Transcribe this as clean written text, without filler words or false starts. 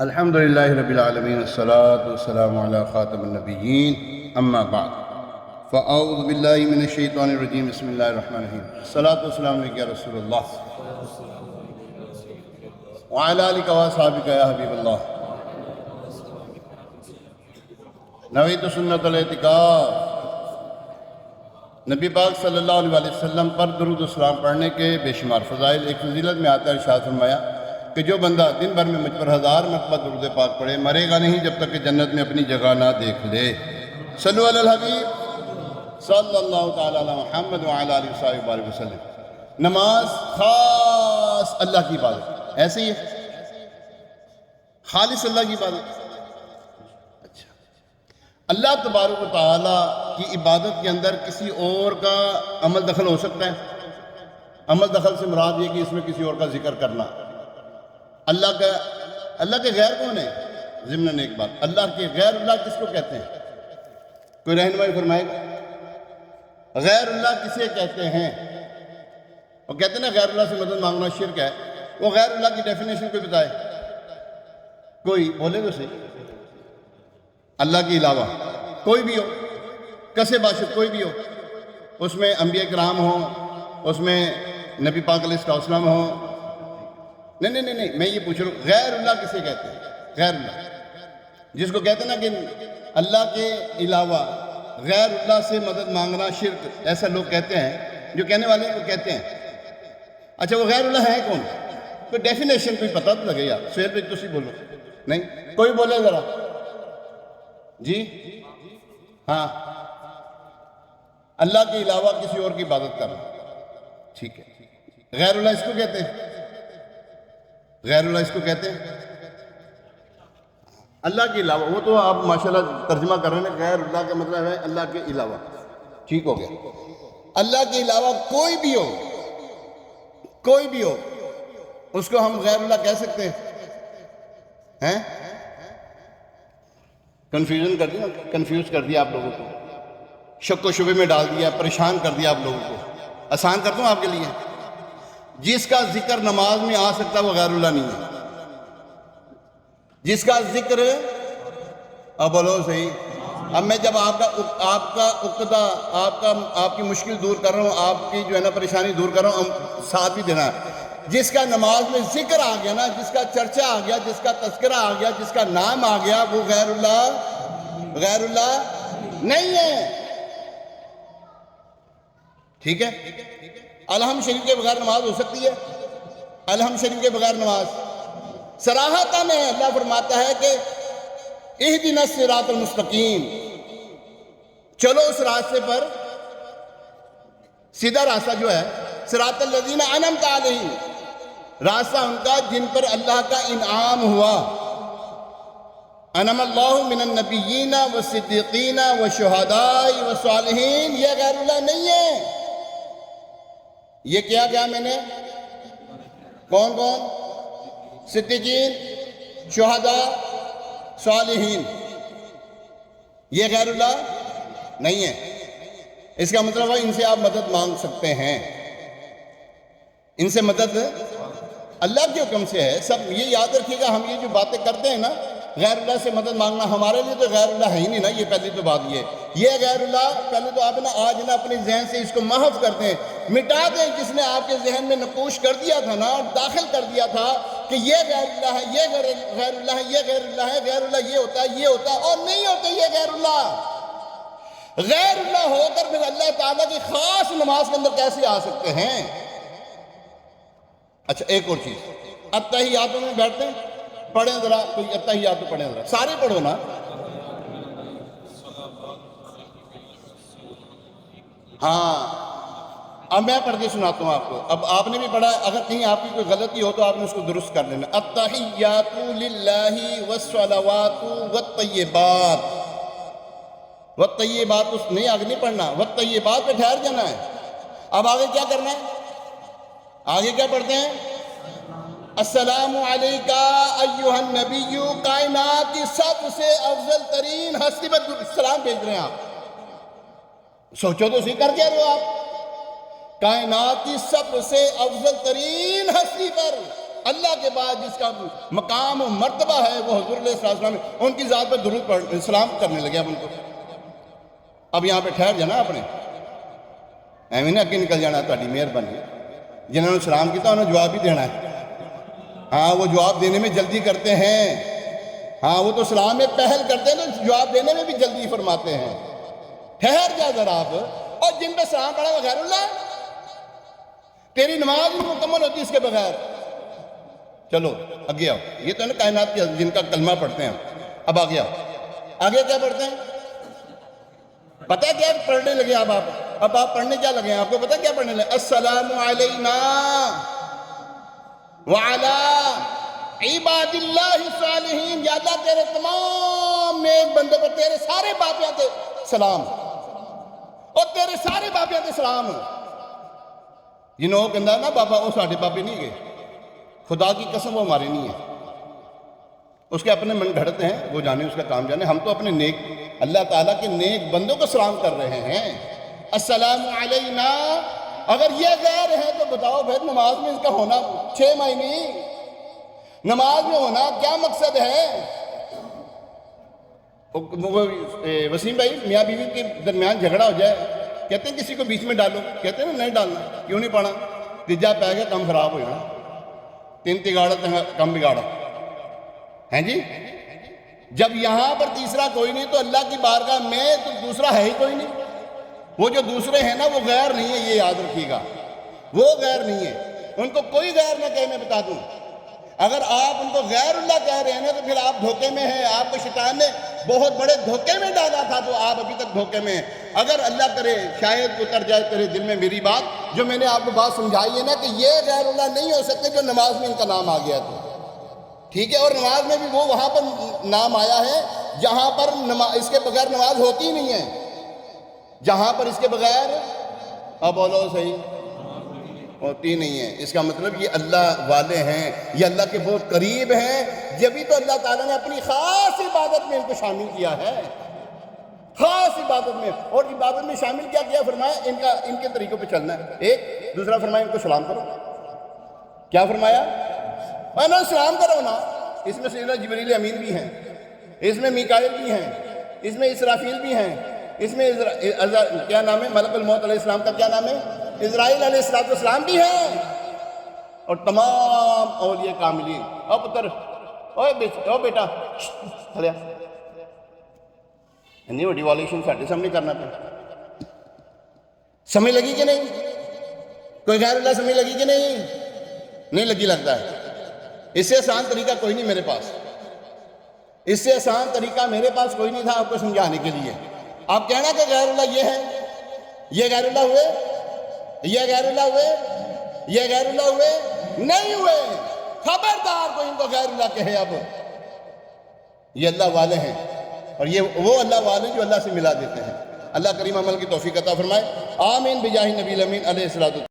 الحمد للہ رب العالمین والصلاة والسلام علی خاتم النبیین اما بعد فاعوذ باللہ من الشیطان الرجیم بسم اللہ الرحمن الرحیم الصلاة والسلام علیکہ یا رسول اللہ وعلی آلک واصحابک یا حبیب اللہ نویت سنت الاعتکاف نبی پاک صلی اللہ علیہ وسلم پر درود و سلام پڑھنے کے بے شمار فضائل. ایک فضیلت میں آتا ہے ارشاد فرمایا کہ جو بندہ دن بھر میں مجھ پر 1000 مرتبہ درود پاک پڑھے مرے گا نہیں جب تک کہ جنت میں اپنی جگہ نہ دیکھ لے. صلو علی الحبیب صلی اللہ تعالی علی محمد وعلی آلہ وصحبہ وبارک وسلم. نماز خاص اللہ کی عبادت ایسے ہی ہے، خالص اللہ کی عبادت. اچھا، اللہ تبارک و تعالی کی عبادت کے اندر کسی اور کا عمل دخل ہو سکتا ہے؟ عمل دخل سے مراد یہ کہ اس میں کسی اور کا ذکر کرنا. اللہ کے غیر کون ہے؟ ضمن ایک بات، اللہ کے غیر اللہ کس کو کہتے ہیں؟ کوئی رہنمائی فرمائے گا؟ غیر اللہ کسے کہتے ہیں؟ وہ کہتے ہیں نا غیر اللہ سے مدد مانگنا شرک ہے. وہ غیر اللہ کی ڈیفینیشن کوئی بتائے، کوئی بولے تو صحیح. اللہ کے علاوہ کوئی بھی ہو، کسے باشد کوئی بھی ہو، اس میں انبیاء کرام ہوں، اس میں نبی پاک علیہ السلام ہوں. نہیں میں یہ پوچھ رہا ہوں غیر اللہ کسے کہتے ہیں؟ غیر اللہ جس کو کہتے ہیں نا کہ اللہ کے علاوہ غیر اللہ سے مدد مانگنا شرک، ایسا لوگ کہتے ہیں، جو کہنے والے کو کہتے ہیں. اچھا وہ غیر اللہ ہے کون؟ کوئی ڈیفینیشن کوئی پتہ تو لگے یار. سہیل بھائی تسی بولو. نہیں کوئی بولے ذرا جی. ہاں، اللہ کے علاوہ کسی اور کی عبادت کرنا، ٹھیک ہے. غیر اللہ اس کو کہتے ہیں، غیر اللہ اس کو کہتے ہیں اللہ کے علاوہ. وہ تو آپ ماشاءاللہ ترجمہ کر رہے ہیں، غیر اللہ کا مطلب ہے اللہ کے علاوہ. ٹھیک ہو گیا. اللہ کے علاوہ کوئی بھی ہو، کوئی بھی ہو، اس کو ہم غیر اللہ کہہ سکتے ہیں؟ کنفیوز کر دیا آپ لوگوں کو، شک و شبے میں ڈال دیا، پریشان کر دیا آپ لوگوں کو. آسان کر دوں آپ کے لیے، جس کا ذکر نماز میں آ سکتا وہ غیر اللہ نہیں ہے. جس کا ذکر، اب بولو صحیح. اب میں جب آپ کا عقدہ، آپ کی مشکل دور کر رہا ہوں، آپ کی جو ہے نا پریشانی دور کر رہا ہوں، ساتھ بھی دینا ہے. جس کا نماز میں ذکر آ گیا نا، جس کا چرچا آ گیا، جس کا تذکرہ آ گیا، جس کا نام آ گیا، وہ غیر اللہ نہیں ہے. ٹھیک ہے. الحمد شریف کے بغیر نماز ہو سکتی ہے؟ الحمد شریف کے بغیر نماز صراحتاً ہے. اللہ فرماتا ہے کہ اہدنا الصراط المستقیم، چلو اس راستے پر، سیدھا راستہ جو ہے، صراط الذین انعمت علیہم، راستہ ان کا جن پر اللہ کا انعام ہوا. انعم اللہ من النبیین والصدیقین والشہداء والصالحین. یہ غیر اللہ نہیں ہے. یہ کیا میں نے؟ کون؟ صدیقین، شہداء، صالحین. یہ غیر اللہ نہیں ہے. اس کا مطلب ہے ان سے آپ مدد مانگ سکتے ہیں. ان سے مدد اللہ کے حکم سے ہے. سب یہ یاد رکھیے گا، ہم یہ جو باتیں کرتے ہیں نا، غیر اللہ سے مدد مانگنا ہمارے لیے تو غیر اللہ ہے ہی نہیں نا. یہ پہلی تو بات یہ غیر اللہ، پہلے تو آپ نا آج نا اپنے ذہن سے اس کو محو کر دیں، مٹا دیں. جس نے آپ کے ذہن میں نقوش کر دیا تھا نا، داخل کر دیا تھا کہ یہ غیر اللہ ہے، یہ غیر اللہ ہے، یہ غیر اللہ ہے، غیر اللہ یہ ہوتا ہے، یہ ہوتا ہے، اور نہیں ہوتا یہ غیر اللہ. غیر اللہ ہو کر پھر اللہ تعالیٰ کی خاص نماز کے اندر کیسے آ سکتے ہیں؟ اچھا ایک اور چیز، اتحیاتوں میں بیٹھتے ہیں، پڑھیں ذرا کوئی اتحیات پڑھیں ذرا، سارے پڑھو نا. ہاں اب میں پڑھ کے سناتا ہوں آپ کو. اب آپ نے بھی پڑھا، اگر کہیں آپ کی کوئی غلطی ہو تو آپ نے اس کو درست کر لینا. التحیات للہ والصلوات والطیبات. والطیبات اس نہیں، آگے نہیں پڑھنا، والطیبات پہ ٹھہر جانا ہے. اب آگے کیا کرنا ہے؟ آگے کیا پڑھتے ہیں؟ السلام علیکہ ایہا النبی، کائنات کی سب سے افضل ترین ہستی پر سلام بھیج رہے ہیں آپ. سوچو تو اسی کر کے رہو آپ. کائنات کی سب سے افضل ترین ہستی پر اللہ کے بعد جس کا مقام و مرتبہ ہے وہ حضور علیہ السلام ہے، ان کی ذات پہ درود پڑھ سلام کرنے لگے اب ان کو۔ اب یہاں پہ ٹھہر جانا اپنے ایویں نہ اگے نکل جانا، تہاڈی مہربانی، جنہوں نے سلام کیا انہوں نے جواب بھی دینا ہے۔ ہاں وہ جواب دینے میں جلدی کرتے ہیں، ہاں وہ تو سلام میں پہل کرتے ہیں تو جواب دینے میں بھی جلدی فرماتے ہیں۔ ٹھہر جا ذرا آپ، اور جن پہ سلام پڑھا وہ غیر اللہ، تیری نماز بھی مکمل ہوتی اس کے بغیر۔ چلو آگے آؤ، یہ تو ہے نا کائنات کے جن کا کلمہ پڑھتے ہیں۔ اب آگے آؤ، آگے کیا پڑھتے ہیں؟ پتہ ہے کیا پڑھنے لگے اب آپ پڑھنے کیا لگے ہیں؟ آپ کو پتہ کیا پڑھنے لگے؟ السلام علینا وعلی عباد اللہ الصالحین، یا اللہ تیرے تمام نیک بندے پر تیرے سارے باپیاں تے سلام، اور تیرے سارے باپیاں تے سلام۔ جنہوں کو کہنا نا بابا وہ ساڑھے بابے نہیں گئے، خدا کی قسم وہ ہمارے نہیں ہیں، اس کے اپنے من گھڑتے ہیں، وہ جانے اس کا کام جانے۔ ہم تو اپنے نیک اللہ تعالیٰ کے نیک بندوں کو سلام کر رہے ہیں۔ السلام علینا، اگر یہ غیر ہے تو بتاؤ پھر نماز میں اس کا ہونا 6 مہینے نماز میں ہونا کیا مقصد ہے؟ وسیم بھائی میاں بیوی کے درمیان جھگڑا ہو جائے، کہتے ہیں کسی کو بیچ میں ڈالو، کہتے ہیں نا نہیں ڈالنا، کیوں نہیں پڑھا؟ تیجا پہ گیا کم خراب ہو جانا، 3 تگاڑا کم بگاڑا، ہیں جی؟ جب یہاں پر تیسرا کوئی نہیں تو اللہ کی بارگاہ میں تو دوسرا ہے ہی کوئی نہیں۔ وہ جو دوسرے ہیں نا وہ غیر نہیں ہے، یہ یاد رکھیے گا، وہ غیر نہیں ہے، ان کو کوئی غیر نہ کہے۔ میں بتا دوں، اگر آپ ان کو غیر اللہ کہہ رہے ہیں نا تو پھر آپ دھوکے میں ہیں، آپ کو شیطان نے بہت بڑے دھوکے میں ڈالا تھا تو آپ ابھی تک دھوکے میں ہیں۔ اگر اللہ کرے شاید اتر جائے تیرے دل میں میری بات، جو میں نے آپ کو بات سمجھائی ہے نا کہ یہ غیر اللہ نہیں ہو سکتے جو نماز میں ان کا نام آ گیا تو ٹھیک ہے، اور نماز میں بھی وہ وہاں پر نام آیا ہے جہاں پر اس کے بغیر نماز ہوتی ہی نہیں ہے، جہاں پر اس کے بغیر اب بولو صحیح ہوتی نہیں ہے۔ اس کا مطلب یہ اللہ والے ہیں، یہ اللہ کے بہت قریب ہیں، جبھی تو اللہ تعالیٰ نے اپنی خاص عبادت میں ان کو شامل کیا ہے، خاص عبادت میں۔ اور عبادت میں شامل کیا فرمایا ان کے طریقوں پہ چلنا ہے۔ ایک دوسرا فرمایا ان کو سلام کرو، کیا فرمایا؟ نا سلام کرو نا۔ اس میں سیدنا جبریل امین بھی ہیں، اس میں میکائیل بھی ہیں، اس میں اسرافیل بھی ہیں، اس میں کیا نام ہے ملک الموت علیہ السلام کا کیا نام ہے؟ اسرائیل علیہ السلام بھی ہیں، اور تمام اولیاء کاملین۔ او پتر، او بیٹا کھلیا اتنی بڑی والیشن ساڈے سامنے کرنا پہ سمجھ لگی کہ نہیں؟ کوئی غیر اللہ سمجھ لگی کہ نہیں لگی؟ لگتا ہے۔ اس سے آسان طریقہ کوئی نہیں میرے پاس، اس سے آسان طریقہ میرے پاس کوئی نہیں تھا آپ کو سمجھانے کے لیے۔ آپ کہنا کہ غیر اللہ یہ ہے، یہ غیر اللہ ہوئے، یہ غیر اللہ ہوئے، یہ غیر اللہ ہوئے، نہیں ہوئے۔ خبردار کوئی ان کو غیر اللہ کہے، اب یہ اللہ والے ہیں، اور یہ وہ اللہ والے جو اللہ سے ملا دیتے ہیں۔ اللہ کریم عمل کی توفیق عطا فرمائے، آمین بجاہ نبی الامین علیہ الصلوۃ۔